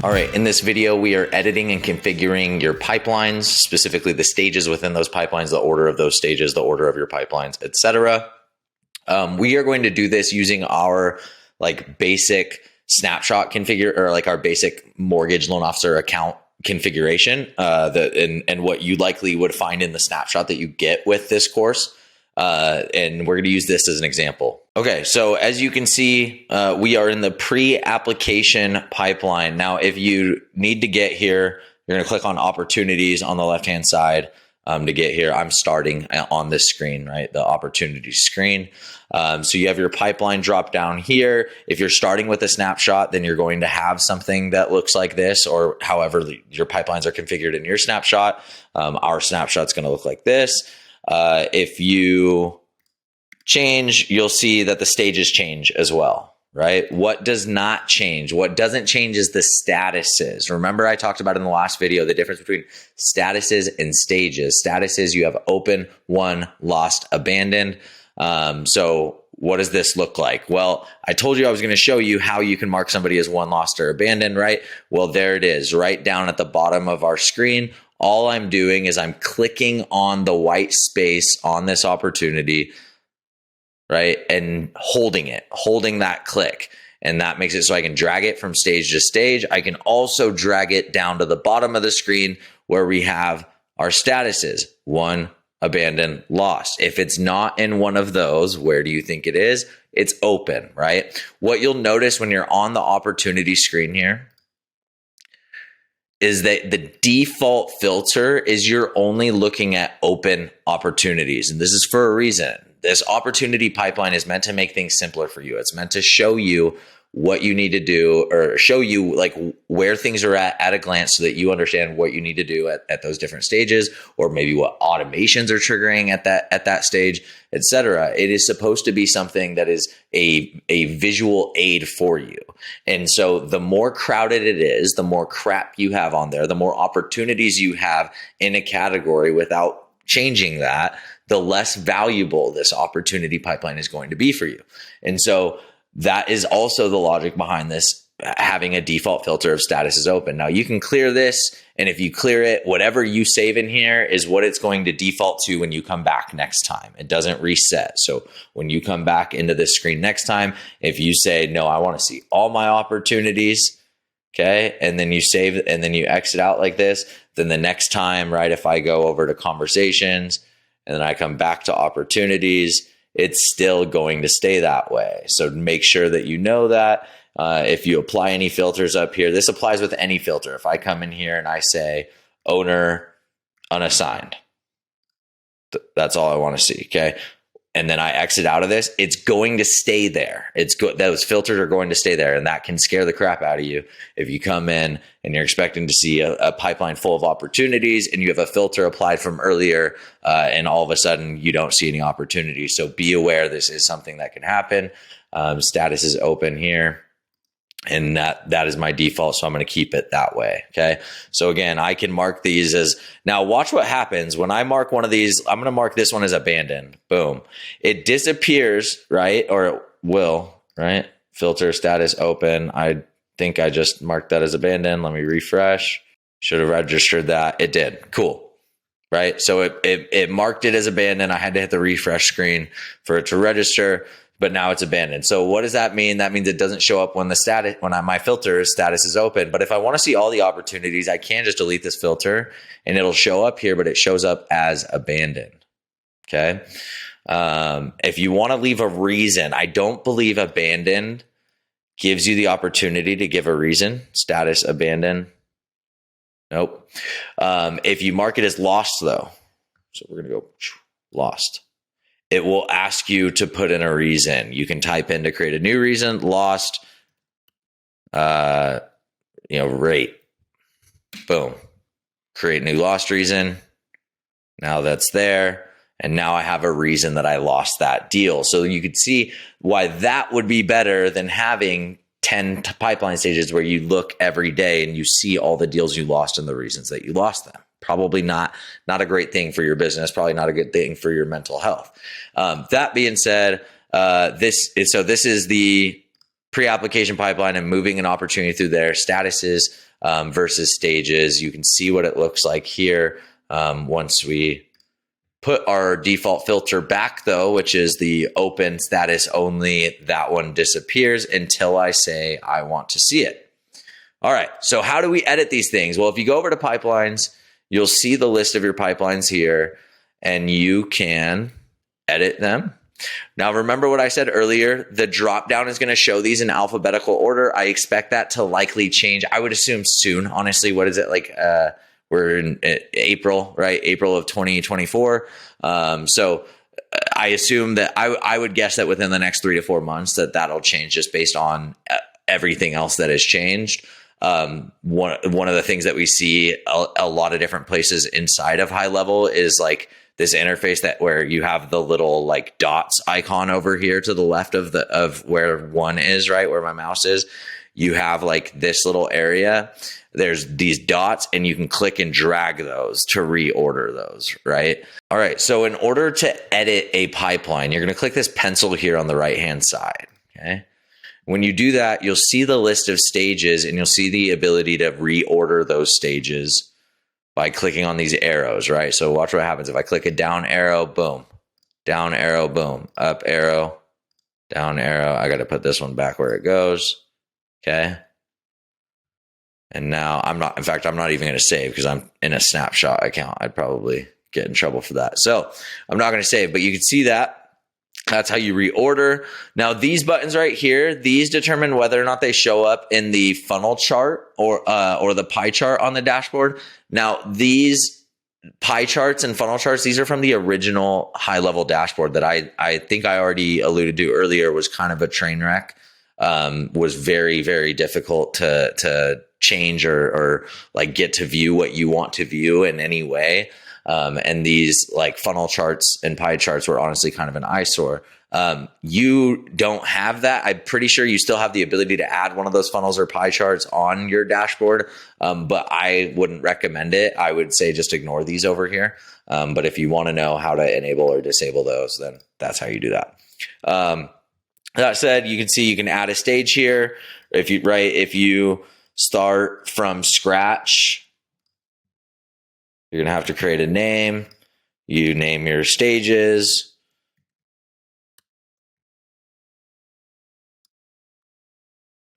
All right, in this video, we are editing and configuring your pipelines, specifically the stages within those pipelines, the order of those stages, the order of your pipelines, etc. We are going to do this using our basic snapshot configure, or our basic mortgage loan officer account configuration, and what you likely would find in the snapshot that you get with this course. And we're going to use this as an example. Okay, so as you can see, we are in the pre-application pipeline. Now, if you need to get here, you're going to click on opportunities on the left-hand side to get here. I'm starting on this screen, right? The opportunities screen. So you have your pipeline drop down here. If you're starting with a snapshot, then you're going to have something that looks like this, or however your pipelines are configured in your snapshot. Our snapshot's going to look like this. If you change, you'll see that the stages change as well, right? What does not change? What doesn't change is the statuses. Remember, I talked about in the last video the difference between statuses and stages. Statuses, you have open, won, lost, abandoned. So what does this look like? Well, I told you I was going to show you how you can mark somebody as won, lost, or abandoned, right? Well, there it is, right down at the bottom of our screen. All I'm doing is I'm clicking on the white space on this opportunity, right? And holding that click. And that makes it so I can drag it from stage to stage. I can also drag it down to the bottom of the screen where we have our statuses: won, abandoned, lost. If it's not in one of those, where do you think it is? It's open, right? What you'll notice when you're on the opportunity screen here is that the default filter is you're only looking at open opportunities. And this is for a reason. This opportunity pipeline is meant to make things simpler for you. It's meant to show you what you need to do, or show you where things are at a glance, so that you understand what you need to do at those different stages, or maybe what automations are triggering at that stage, etc. It is supposed to be something that is a visual aid for you. And so the more crowded it is, the more crap you have on there, the more opportunities you have in a category without changing that, the less valuable this opportunity pipeline is going to be for you. And so that is also the logic behind this, having a default filter of status is open. Now you can clear this, and if you clear it, whatever you save in here is what it's going to default to when you come back next time. It doesn't reset. So when you come back into this screen next time, if you say, no, I want to see all my opportunities, okay, and then you save it and then you exit out like this, then the next time, right, if I go over to conversations and then I come back to opportunities, it's still going to stay that way. So make sure that you know that. If you apply any filters up here, this applies with any filter. If I come in here and I say owner unassigned, that's all I want to see, okay? And then I exit out of this, it's going to stay there. Those filters are going to stay there, and that can scare the crap out of you if you come in and you're expecting to see a pipeline full of opportunities and you have a filter applied from earlier, and all of a sudden you don't see any opportunities. So be aware this is something that can happen. Status is open here, and that is my default, so I'm going to keep it that way, okay? So again, I can mark these as, now watch what happens when I mark one of these. I'm going to mark this one as abandoned. Boom. It disappears, right? Or it will, right? Filter status open. I think I just marked that as abandoned. Let me refresh. Should have registered that. It did. Cool. Right? So it marked it as abandoned. I had to hit the refresh screen for it to register, but now it's abandoned. So what does that mean? That means it doesn't show up when my filter status is open. But if I want to see all the opportunities, I can just delete this filter and it'll show up here, but it shows up as abandoned. Okay. If you want to leave a reason, I don't believe abandoned gives you the opportunity to give a reason. Status abandoned. Nope. If you mark it as lost though, so we're going to go lost. It will ask you to put in a reason. You can type in to create a new reason, lost, rate. Boom. Create new lost reason. Now that's there. And now I have a reason that I lost that deal. So you could see why that would be better than having 10 pipeline stages where you look every day and you see all the deals you lost and the reasons that you lost them. Probably not a great thing for your business, probably not a good thing for your mental health. That being said, this is the pre-application pipeline and moving an opportunity through there. Statuses versus stages. You can see what it looks like here. Once we put our default filter back though, which is the open status only, that one disappears until I say I want to see it. All right, so how do we edit these things? Well, if you go over to pipelines, you'll see the list of your pipelines here, and you can edit them. Now, remember what I said earlier, the dropdown is going to show these in alphabetical order. I expect that to likely change. I would assume soon, honestly. What is it like? We're in April, right? April of 2024. So I assume that I would guess that within the next 3 to 4 months that'll change just based on everything else that has changed. One of the things that we see a lot of different places inside of HighLevel is like this interface that where you have the little like dots icon over here to the left of where one is, right? Where my mouse is. You have like this little area. There's these dots and you can click and drag those to reorder those, right? All right. So in order to edit a pipeline, you're going to click this pencil here on the right-hand side. Okay. When you do that, you'll see the list of stages and you'll see the ability to reorder those stages by clicking on these arrows, right? So watch what happens. If I click a down arrow, boom, down arrow, boom, up arrow, down arrow. I got to put this one back where it goes. Okay. And now I'm not even going to save because I'm in a snapshot account. I'd probably get in trouble for that. So I'm not going to save, but you can see that. That's how you reorder. Now these buttons right here, these determine whether or not they show up in the funnel chart or the pie chart on the dashboard. Now these pie charts and funnel charts, these are from the original HighLevel dashboard that I think I already alluded to earlier was kind of a train wreck. Was very, very difficult to change or like get to view what you want to view in any way. And these like funnel charts and pie charts were honestly kind of an eyesore. You don't have that. I'm pretty sure you still have the ability to add one of those funnels or pie charts on your dashboard. But I wouldn't recommend it. I would say just ignore these over here. But if you want to know how to enable or disable those, then that's how you do that. That said, you can see you can add a stage here. If you start from scratch, you're going to have to create a name. You name your stages.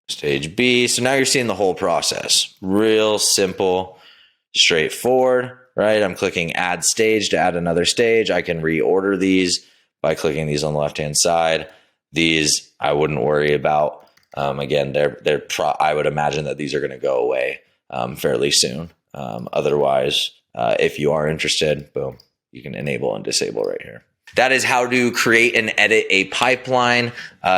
Stage B. So now you're seeing the whole process. Real simple, straightforward, right? I'm clicking add stage to add another stage. I can reorder these by clicking these on the left-hand side. These I wouldn't worry about. Again, I would imagine that these are going to go away fairly soon. Otherwise, if you are interested, boom, you can enable and disable right here. That is how to create and edit a pipeline.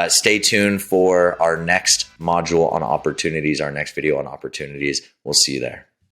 Stay tuned for our next module on opportunities, our next video on opportunities. We'll see you there.